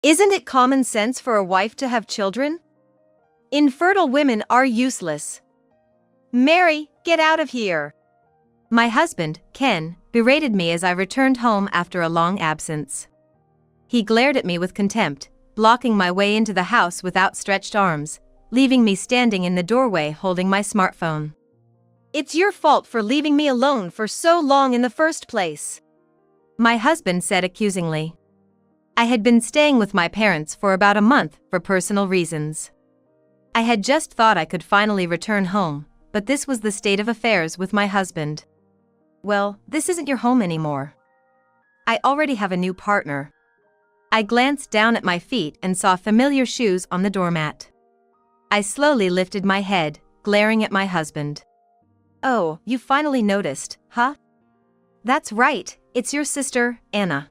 Isn't it common sense for a wife to have children? Infertile women are useless. Mary, get out of here. My husband, Ken, berated me as I returned home after a long absence. He glared at me with contempt, blocking my way into the house with outstretched arms, leaving me standing in the doorway holding my smartphone. It's your fault for leaving me alone for so long in the first place, my husband said accusingly. I had been staying with my parents for about a month for personal reasons. I had just thought I could finally return home, but this was the state of affairs with my husband. Well, this isn't your home anymore. I already have a new partner. I glanced down at my feet and saw familiar shoes on the doormat. I slowly lifted my head, glaring at my husband. Oh, you finally noticed, huh? That's right, it's your sister, Anna.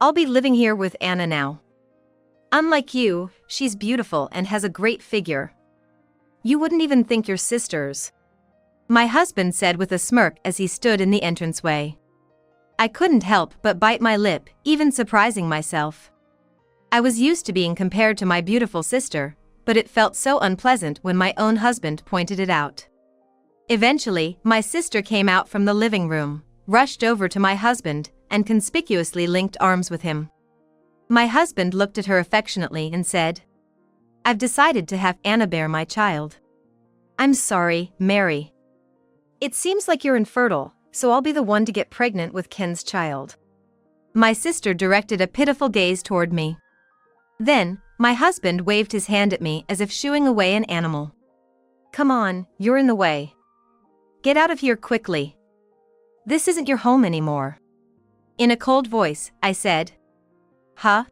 I'll be living here with Anna now. Unlike you, she's beautiful and has a great figure. You wouldn't even think you're sisters, my husband said with a smirk as he stood in the entranceway. I couldn't help but bite my lip, even surprising myself. I was used to being compared to my beautiful sister, but it felt so unpleasant when my own husband pointed it out. Eventually, my sister came out from the living room, rushed over to my husband, and conspicuously linked arms with him. My husband looked at her affectionately and said, I've decided to have Anna bear my child. I'm sorry, Mary. It seems like you're infertile, so I'll be the one to get pregnant with Ken's child. My sister directed a pitiful gaze toward me. Then, my husband waved his hand at me as if shooing away an animal. Come on, you're in the way. Get out of here quickly. This isn't your home anymore. In a cold voice, I said. Huh?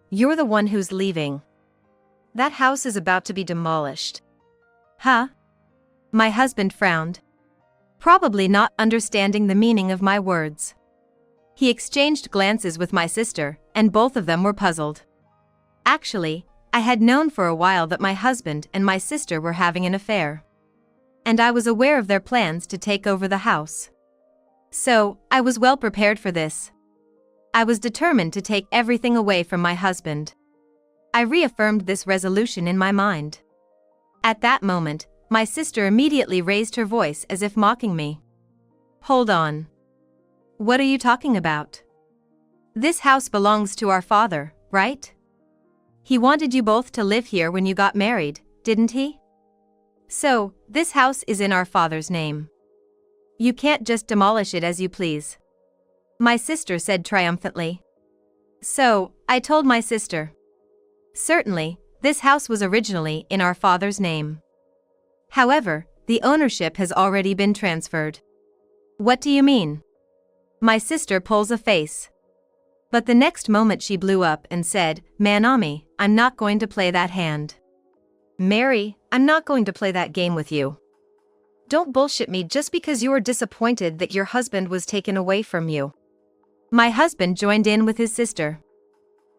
You're the one who's leaving. That house is about to be demolished. Huh? My husband frowned, probably not understanding the meaning of my words. He exchanged glances with my sister, and both of them were puzzled. Actually, I had known for a while that my husband and my sister were having an affair. And I was aware of their plans to take over the house. So, I was well prepared for this. I was determined to take everything away from my husband. I reaffirmed this resolution in my mind. At that moment, my sister immediately raised her voice as if mocking me. Hold on. What are you talking about? This house belongs to our father, right? He wanted you both to live here when you got married, didn't he? So, this house is in our father's name. You can't just demolish it as you please, my sister said triumphantly. So, I told my sister. Certainly, this house was originally in our father's name. However, the ownership has already been transferred. What do you mean? My sister pulls a face. But the next moment she blew up and said, Manami, I'm not going to play that hand. Mary, I'm not going to play that game with you. Don't bullshit me just because you are disappointed that your husband was taken away from you. My husband joined in with his sister.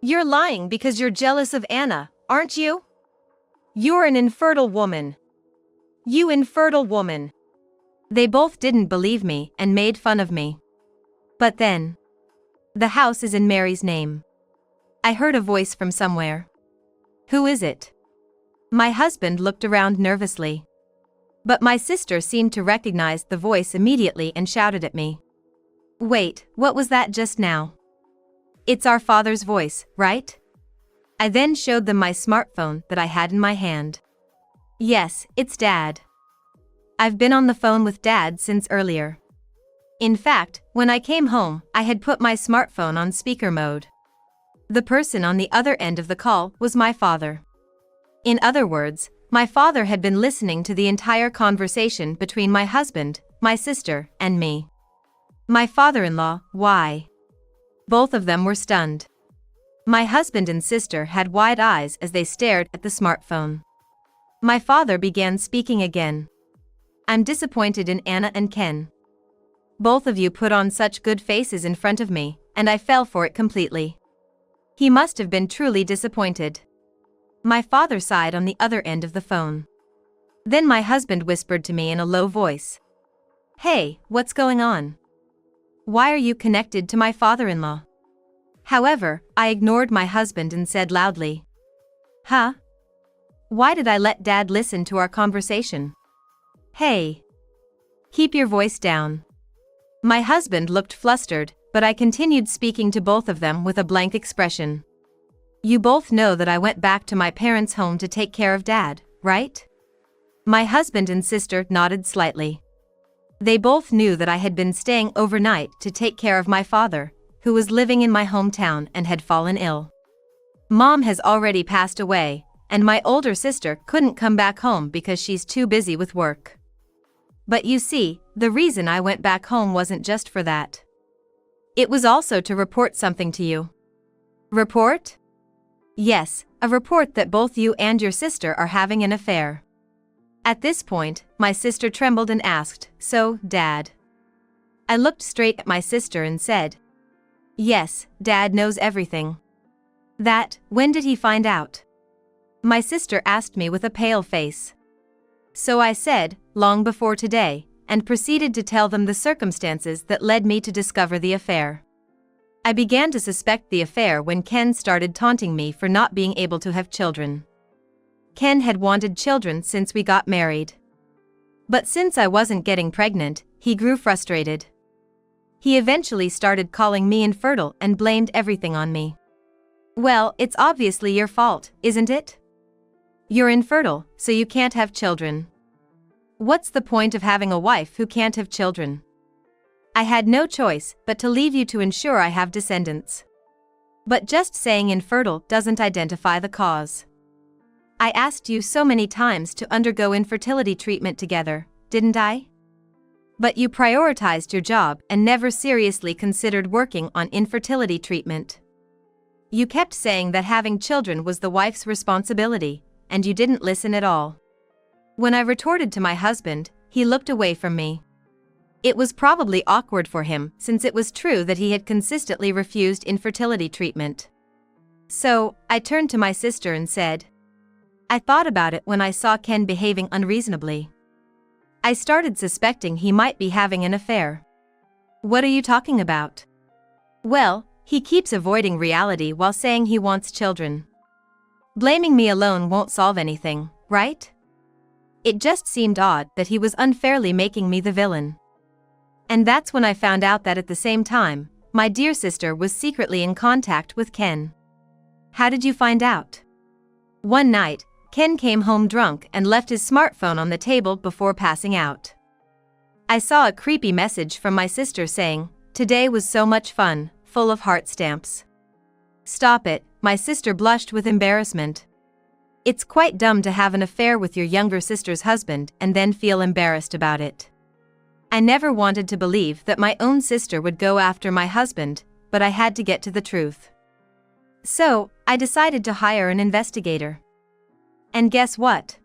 You're lying because you're jealous of Anna, aren't you? You're an infertile woman. You infertile woman. They both didn't believe me and made fun of me. But then, the house is in Mary's name. I heard a voice from somewhere. Who is it? My husband looked around nervously. But my sister seemed to recognize the voice immediately and shouted at me. Wait, what was that just now? It's our father's voice, right? I then showed them my smartphone that I had in my hand. Yes, it's Dad. I've been on the phone with Dad since earlier. In fact, when I came home, I had put my smartphone on speaker mode. The person on the other end of the call was my father. In other words, my father had been listening to the entire conversation between my husband, my sister, and me. My father-in-law, why? Both of them were stunned. My husband and sister had wide eyes as they stared at the smartphone. My father began speaking again. I'm disappointed in Anna and Ken. Both of you put on such good faces in front of me, and I fell for it completely. He must have been truly disappointed. My father sighed on the other end of the phone. Then my husband whispered to me in a low voice. Hey, what's going on? Why are you connected to my father-in-law? However, I ignored my husband and said loudly, "Huh? Why did I let Dad listen to our conversation? Hey! Keep your voice down." My husband looked flustered, but I continued speaking to both of them with a blank expression. "You both know that I went back to my parents' home to take care of Dad, right?" My husband and sister nodded slightly. They both knew that I had been staying overnight to take care of my father, who was living in my hometown and had fallen ill. Mom has already passed away, and my older sister couldn't come back home because she's too busy with work. But you see, the reason I went back home wasn't just for that. It was also to report something to you. Report? Yes, a report that both you and your sister are having an affair. At this point, my sister trembled and asked, "So, Dad?" I looked straight at my sister and said, "Yes, Dad knows everything." When did he find out?" My sister asked me with a pale face. So I said, "Long before today," and proceeded to tell them the circumstances that led me to discover the affair. I began to suspect the affair when Ken started taunting me for not being able to have children. Ken had wanted children since we got married. But since I wasn't getting pregnant, he grew frustrated. He eventually started calling me infertile and blamed everything on me. "Well, it's obviously your fault, isn't it? You're infertile, so you can't have children. What's the point of having a wife who can't have children? I had no choice but to leave you to ensure I have descendants. But just saying infertile doesn't identify the cause. I asked you so many times to undergo infertility treatment together, didn't I? But you prioritized your job and never seriously considered working on infertility treatment. You kept saying that having children was the wife's responsibility, and you didn't listen at all." When I retorted to my husband, he looked away from me. It was probably awkward for him since it was true that he had consistently refused infertility treatment. So, I turned to my sister and said, "I thought about it when I saw Ken behaving unreasonably. I started suspecting he might be having an affair." "What are you talking about?" "Well, he keeps avoiding reality while saying he wants children. Blaming me alone won't solve anything, right? It just seemed odd that he was unfairly making me the villain. And that's when I found out that at the same time, my dear sister was secretly in contact with Ken." "How did you find out?" "One night, Ken came home drunk and left his smartphone on the table before passing out. I saw a creepy message from my sister saying, 'Today was so much fun,' full of heart stamps." "Stop it," my sister blushed with embarrassment. "It's quite dumb to have an affair with your younger sister's husband and then feel embarrassed about it." I never wanted to believe that my own sister would go after my husband, but I had to get to the truth. So, I decided to hire an investigator. And guess what?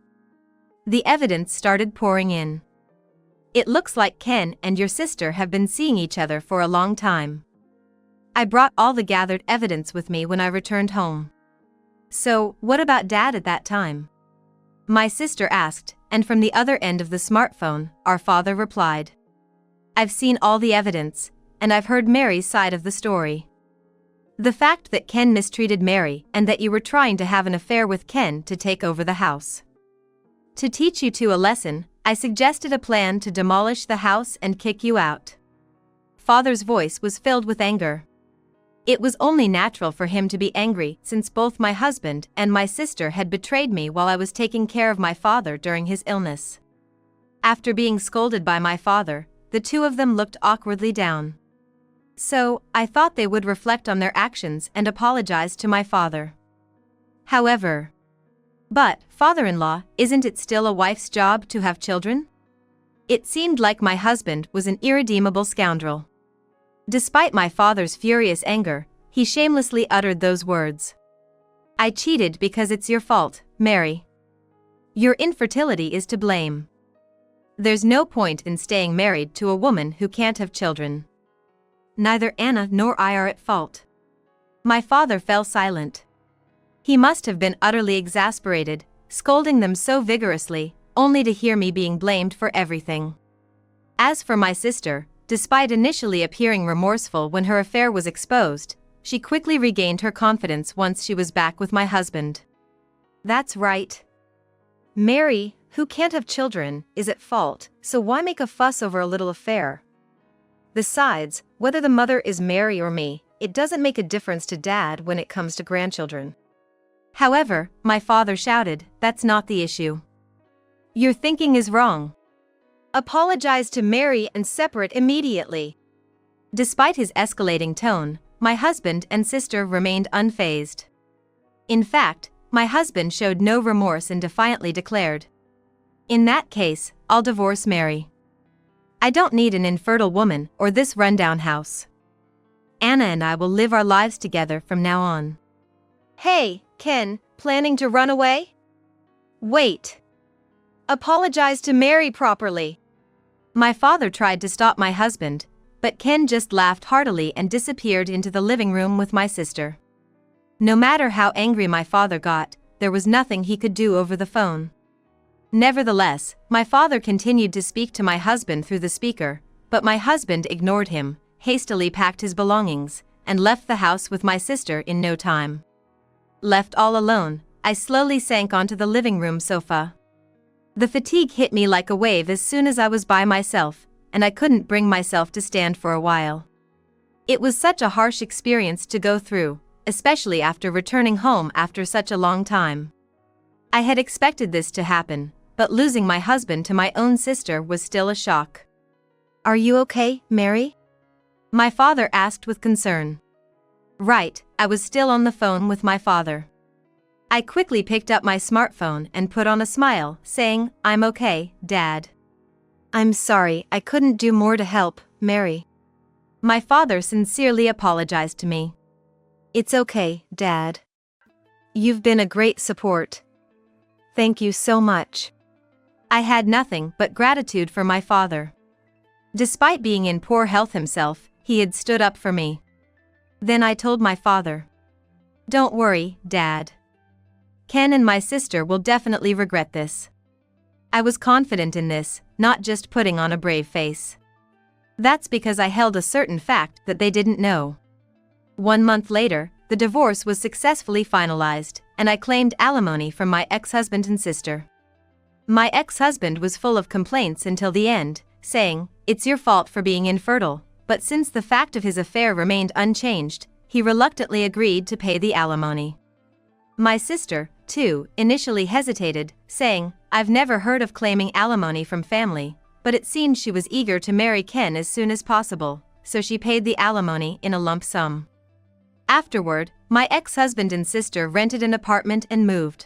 The evidence started pouring in. It looks like Ken and your sister have been seeing each other for a long time. I brought all the gathered evidence with me when I returned home. "So, what about Dad at that time?" my sister asked, and from the other end of the smartphone, our father replied, "I've seen all the evidence, and I've heard Mary's side of the story. The fact that Ken mistreated Mary and that you were trying to have an affair with Ken to take over the house. To teach you two a lesson, I suggested a plan to demolish the house and kick you out." Father's voice was filled with anger. It was only natural for him to be angry since both my husband and my sister had betrayed me while I was taking care of my father during his illness. After being scolded by my father, the two of them looked awkwardly down. So, I thought they would reflect on their actions and apologize to my father. But, father-in-law, isn't it still a wife's job to have children? It seemed like my husband was an irredeemable scoundrel. Despite my father's furious anger, he shamelessly uttered those words. "I cheated because it's your fault, Mary. Your infertility is to blame. There's no point in staying married to a woman who can't have children. Neither Anna nor I are at fault." My father fell silent. He must have been utterly exasperated, scolding them so vigorously, only to hear me being blamed for everything. As for my sister, despite initially appearing remorseful when her affair was exposed, she quickly regained her confidence once she was back with my husband. That's right. Mary, who can't have children, is at fault, so why make a fuss over a little affair? Besides, whether the mother is Mary or me, it doesn't make a difference to Dad when it comes to grandchildren. However, my father shouted, that's not the issue. Your thinking is wrong. Apologize to Mary and separate immediately. Despite his escalating tone, my husband and sister remained unfazed. In fact, my husband showed no remorse and defiantly declared, in that case, I'll divorce Mary. I don't need an infertile woman or this rundown house. Anna and I will live our lives together from now on. Hey, Ken, planning to run away? Wait. Apologize to Mary properly. My father tried to stop my husband, but Ken just laughed heartily and disappeared into the living room with my sister. No matter how angry my father got, there was nothing he could do over the phone. Nevertheless, my father continued to speak to my husband through the speaker, but my husband ignored him, hastily packed his belongings, and left the house with my sister in no time. Left all alone, I slowly sank onto the living room sofa. The fatigue hit me like a wave as soon as I was by myself, and I couldn't bring myself to stand for a while. It was such a harsh experience to go through, especially after returning home after such a long time. I had expected this to happen, but losing my husband to my own sister was still a shock. Are you okay, Mary? My father asked with concern. Right, I was still on the phone with my father. I quickly picked up my smartphone and put on a smile, saying, I'm okay, Dad. I'm sorry, I couldn't do more to help, Mary. My father sincerely apologized to me. It's okay, Dad. You've been a great support. Thank you so much. I had nothing but gratitude for my father. Despite being in poor health himself, he had stood up for me. Then I told my father, don't worry, Dad. Ken and my sister will definitely regret this. I was confident in this, not just putting on a brave face. That's because I held a certain fact that they didn't know. 1 month later, the divorce was successfully finalized, and I claimed alimony from my ex-husband and sister. My ex-husband was full of complaints until the end, saying, it's your fault for being infertile, but since the fact of his affair remained unchanged, he reluctantly agreed to pay the alimony. My sister, too, initially hesitated, saying, I've never heard of claiming alimony from family, but it seemed she was eager to marry Ken as soon as possible, so she paid the alimony in a lump sum. Afterward, my ex-husband and sister rented an apartment and moved.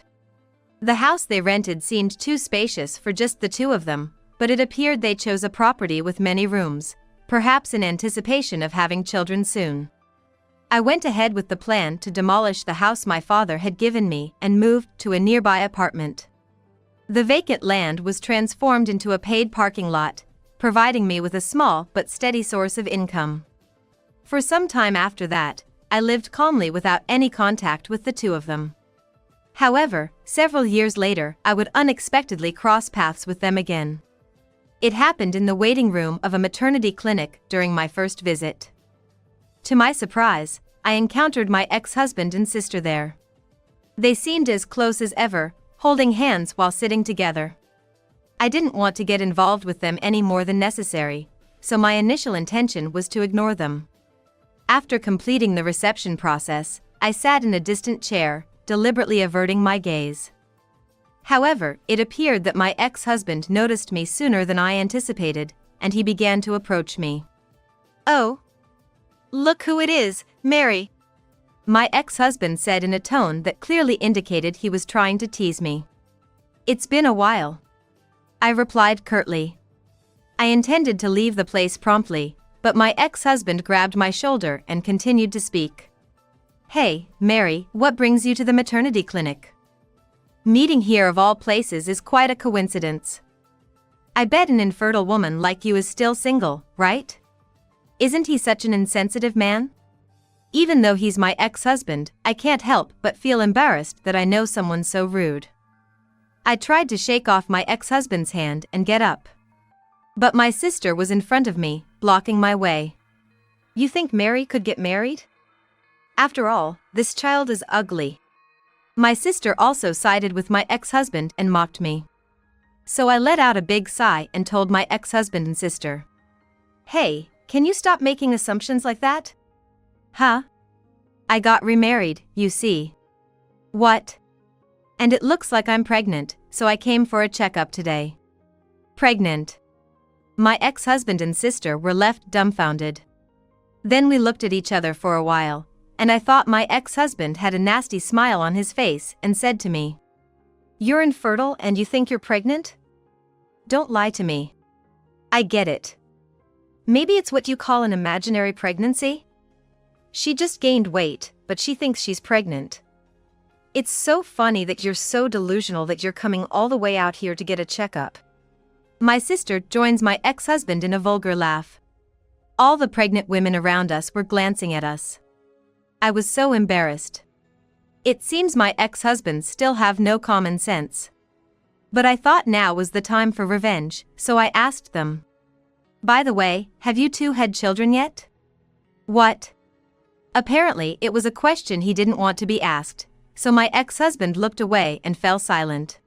The house they rented seemed too spacious for just the two of them, but it appeared they chose a property with many rooms, perhaps in anticipation of having children soon. I went ahead with the plan to demolish the house my father had given me and moved to a nearby apartment. The vacant land was transformed into a paid parking lot, providing me with a small but steady source of income. For some time after that, I lived calmly without any contact with the two of them. However, several years later, I would unexpectedly cross paths with them again. It happened in the waiting room of a maternity clinic during my first visit. To my surprise, I encountered my ex-husband and sister there. They seemed as close as ever, holding hands while sitting together. I didn't want to get involved with them any more than necessary, so my initial intention was to ignore them. After completing the reception process, I sat in a distant chair, deliberately averting my gaze. However, it appeared that my ex-husband noticed me sooner than I anticipated, and he began to approach me. Oh! Look who it is, Mary! My ex-husband said in a tone that clearly indicated he was trying to tease me. It's been a while. I replied curtly. I intended to leave the place promptly, but my ex-husband grabbed my shoulder and continued to speak. Hey, Mary, what brings you to the maternity clinic? Meeting here of all places is quite a coincidence. I bet an infertile woman like you is still single, right? Isn't he such an insensitive man? Even though he's my ex-husband, I can't help but feel embarrassed that I know someone so rude. I tried to shake off my ex-husband's hand and get up. But my sister was in front of me, blocking my way. You think Mary could get married? After all, this child is ugly. My sister also sided with my ex-husband and mocked me. So I let out a big sigh and told my ex-husband and sister, "Hey, can you stop making assumptions like that?" "Huh? I got remarried, you see." "What?" "And it looks like I'm pregnant, so I came for a checkup today." "Pregnant?" My ex-husband and sister were left dumbfounded. Then we looked at each other for a while, and I thought my ex-husband had a nasty smile on his face and said to me, "You're infertile and you think you're pregnant? Don't lie to me. I get it. Maybe it's what you call an imaginary pregnancy? She just gained weight, but she thinks she's pregnant. It's so funny that you're so delusional that you're coming all the way out here to get a checkup." My sister joins my ex-husband in a vulgar laugh. All the pregnant women around us were glancing at us. I was so embarrassed. It seems my ex-husbands still have no common sense. But I thought now was the time for revenge, so I asked them, "By the way, have you two had children yet?" "What?" Apparently it was a question he didn't want to be asked, so my ex-husband looked away and fell silent.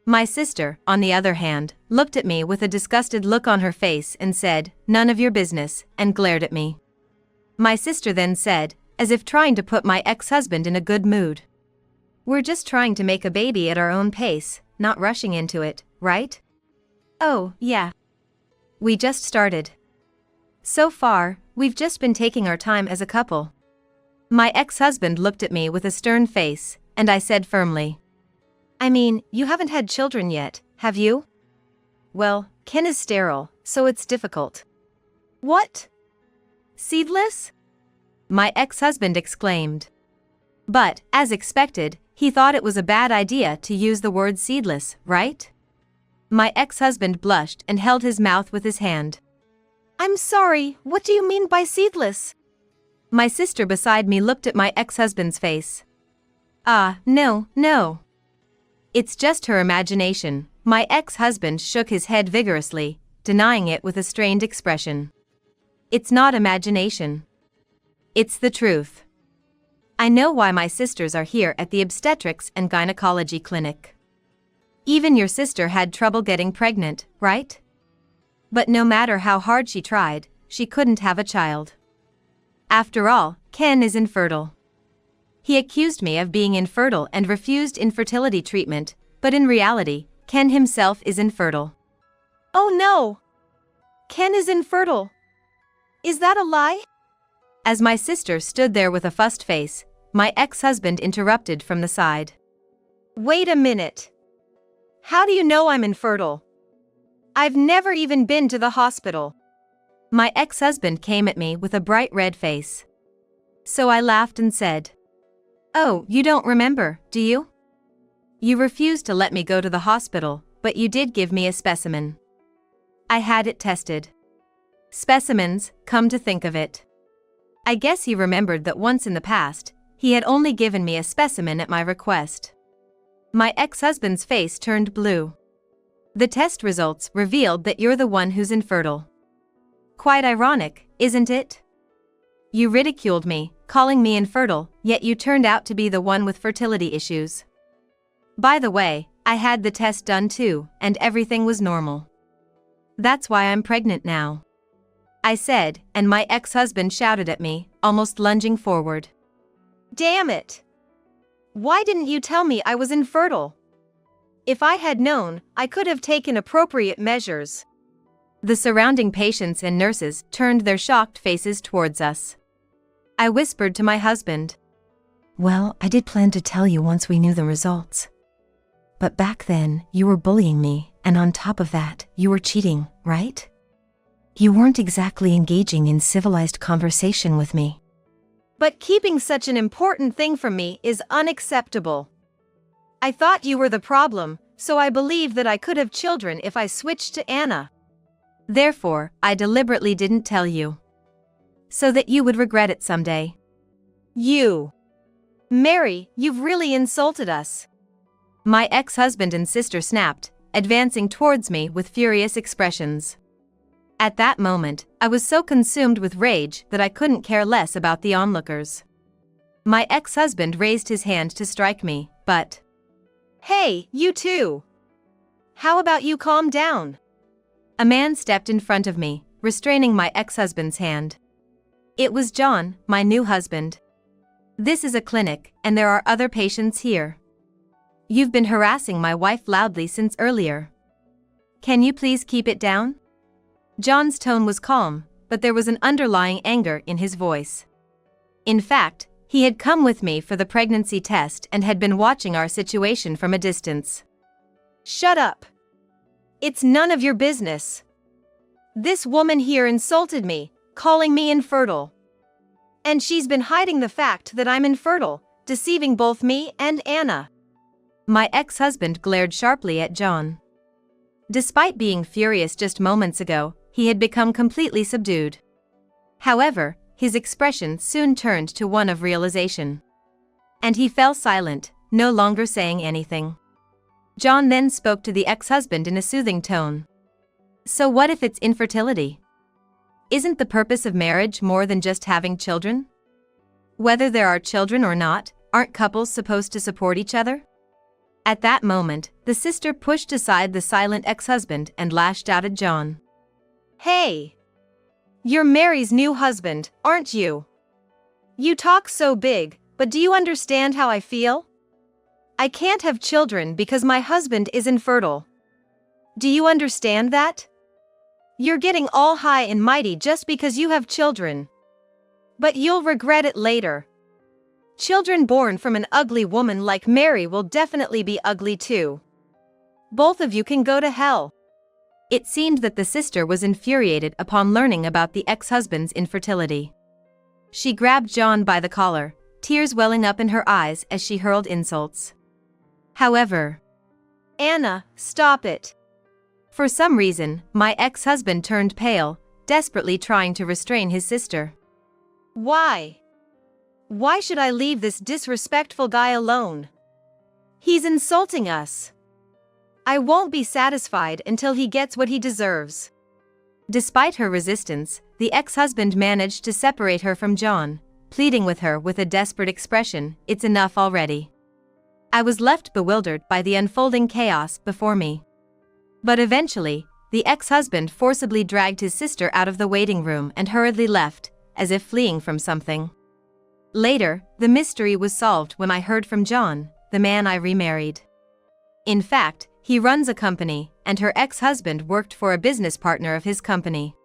My sister, on the other hand, looked at me with a disgusted look on her face and said, "None of your business," and glared at me. My sister then said, as if trying to put my ex-husband in a good mood, "We're just trying to make a baby at our own pace, not rushing into it, right?" "Oh, yeah. We just started. So far, we've just been taking our time as a couple." My ex-husband looked at me with a stern face, and I said firmly, "I mean, you haven't had children yet, have you?" "Well, Ken is sterile, so it's difficult." "What? Seedless?" my ex-husband exclaimed. But, as expected, he thought it was a bad idea to use the word seedless, right? My ex-husband blushed and held his mouth with his hand. "I'm sorry, what do you mean by seedless?" My sister beside me looked at my ex-husband's face. No. It's just her imagination." My ex-husband shook his head vigorously, denying it with a strained expression. "It's not imagination. It's the truth. I know why my sisters are here at the obstetrics and gynecology clinic. Even your sister had trouble getting pregnant, right? But no matter how hard she tried, she couldn't have a child. After all, Ken is infertile. He accused me of being infertile and refused infertility treatment, but in reality, Ken himself is infertile." "Oh no! Ken is infertile. Is that a lie?" As my sister stood there with a fussed face, my ex-husband interrupted from the side. "Wait a minute. How do you know I'm infertile? I've never even been to the hospital." My ex-husband came at me with a bright red face. So I laughed and said, "Oh, you don't remember, do you? You refused to let me go to the hospital, but you did give me a specimen. I had it tested." Specimens, come to think of it. I guess he remembered that once in the past, he had only given me a specimen at my request. My ex-husband's face turned blue. "The test results revealed that you're the one who's infertile. Quite ironic, isn't it? You ridiculed me, calling me infertile, yet you turned out to be the one with fertility issues. By the way, I had the test done too, and everything was normal. That's why I'm pregnant now," I said, and my ex-husband shouted at me, almost lunging forward. "Damn it! Why didn't you tell me I was infertile? If I had known, I could have taken appropriate measures." The surrounding patients and nurses turned their shocked faces towards us. I whispered to my husband, "Well, I did plan to tell you once we knew the results. But back then, you were bullying me, and on top of that, you were cheating, right? You weren't exactly engaging in civilized conversation with me." "But keeping such an important thing from me is unacceptable. I thought you were the problem, so I believed that I could have children if I switched to Anna. Therefore, I deliberately didn't tell you. So that you would regret it someday." "You! Mary, you've really insulted us." My ex-husband and sister snapped, advancing towards me with furious expressions. At that moment, I was so consumed with rage that I couldn't care less about the onlookers. My ex-husband raised his hand to strike me, but... Hey, you too! How about you calm down? A man stepped in front of me, restraining my ex-husband's hand. It was John, my new husband. This is a clinic, and there are other patients here. You've been harassing my wife loudly since earlier. Can you please keep it down? John's tone was calm, but there was an underlying anger in his voice. In fact, he had come with me for the pregnancy test and had been watching our situation from a distance. Shut up! It's none of your business. This woman here insulted me, calling me infertile. And she's been hiding the fact that I'm infertile, deceiving both me and Anna. My ex-husband glared sharply at John. Despite being furious just moments ago, he had become completely subdued. However, his expression soon turned to one of realization. And he fell silent, no longer saying anything. John then spoke to the ex-husband in a soothing tone. So what if it's infertility? Isn't the purpose of marriage more than just having children? Whether there are children or not, aren't couples supposed to support each other? At that moment, the sister pushed aside the silent ex-husband and lashed out at John. Hey! You're Mary's new husband, aren't you? You talk so big, but do you understand how I feel? I can't have children because my husband is infertile. Do you understand that? You're getting all high and mighty just because you have children. But you'll regret it later. Children born from an ugly woman like Mary will definitely be ugly too. Both of you can go to hell. It seemed that the sister was infuriated upon learning about the ex-husband's infertility. She grabbed John by the collar, tears welling up in her eyes as she hurled insults. However, Anna, stop it. For some reason, my ex-husband turned pale, desperately trying to restrain his sister. Why? Why should I leave this disrespectful guy alone? He's insulting us. I won't be satisfied until he gets what he deserves. Despite her resistance, the ex-husband managed to separate her from John, pleading with her with a desperate expression, "It's enough already." I was left bewildered by the unfolding chaos before me. But eventually, the ex-husband forcibly dragged his sister out of the waiting room and hurriedly left, as if fleeing from something. Later, the mystery was solved when I heard from John, the man I remarried. In fact, he runs a company, and her ex-husband worked for a business partner of his company.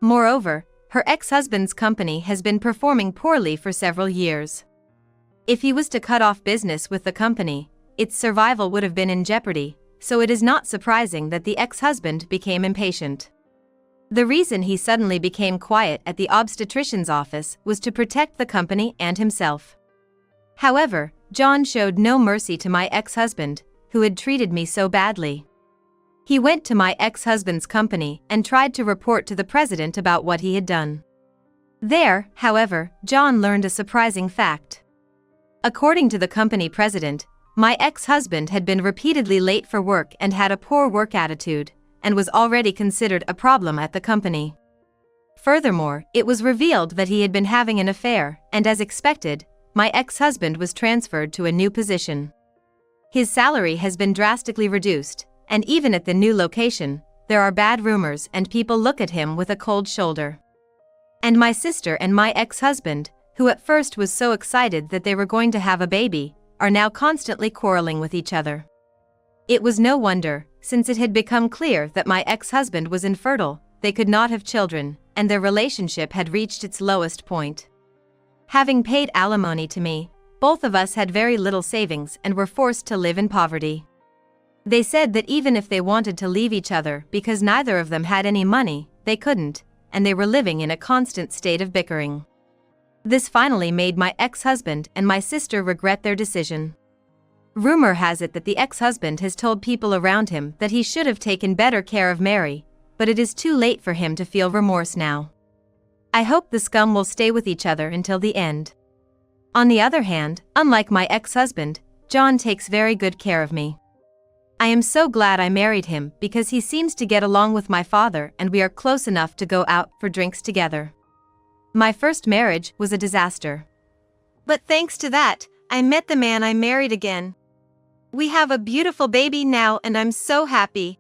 Moreover, her ex-husband's company has been performing poorly for several years. If he was to cut off business with the company, its survival would have been in jeopardy, so it is not surprising that the ex-husband became impatient. The reason he suddenly became quiet at the obstetrician's office was to protect the company and himself. However, John showed no mercy to my ex-husband, who had treated me so badly. He went to my ex-husband's company and tried to report to the president about what he had done. There, however, John learned a surprising fact. According to the company president, my ex-husband had been repeatedly late for work and had a poor work attitude, and was already considered a problem at the company. Furthermore, it was revealed that he had been having an affair, and as expected, my ex-husband was transferred to a new position. His salary has been drastically reduced, and even at the new location, there are bad rumors and people look at him with a cold shoulder. And my sister and my ex-husband, who at first was so excited that they were going to have a baby, are now constantly quarreling with each other. It was no wonder, since it had become clear that my ex-husband was infertile, they could not have children, and their relationship had reached its lowest point. Having paid alimony to me, both of us had very little savings and were forced to live in poverty. They said that even if they wanted to leave each other because neither of them had any money, they couldn't, and they were living in a constant state of bickering. This finally made my ex-husband and my sister regret their decision. Rumor has it that the ex-husband has told people around him that he should have taken better care of Mary, but it is too late for him to feel remorse now. I hope the scum will stay with each other until the end. On the other hand, unlike my ex-husband, John takes very good care of me. I am so glad I married him because he seems to get along with my father and we are close enough to go out for drinks together. My first marriage was a disaster. But thanks to that, I met the man I married again. We have a beautiful baby now and I'm so happy.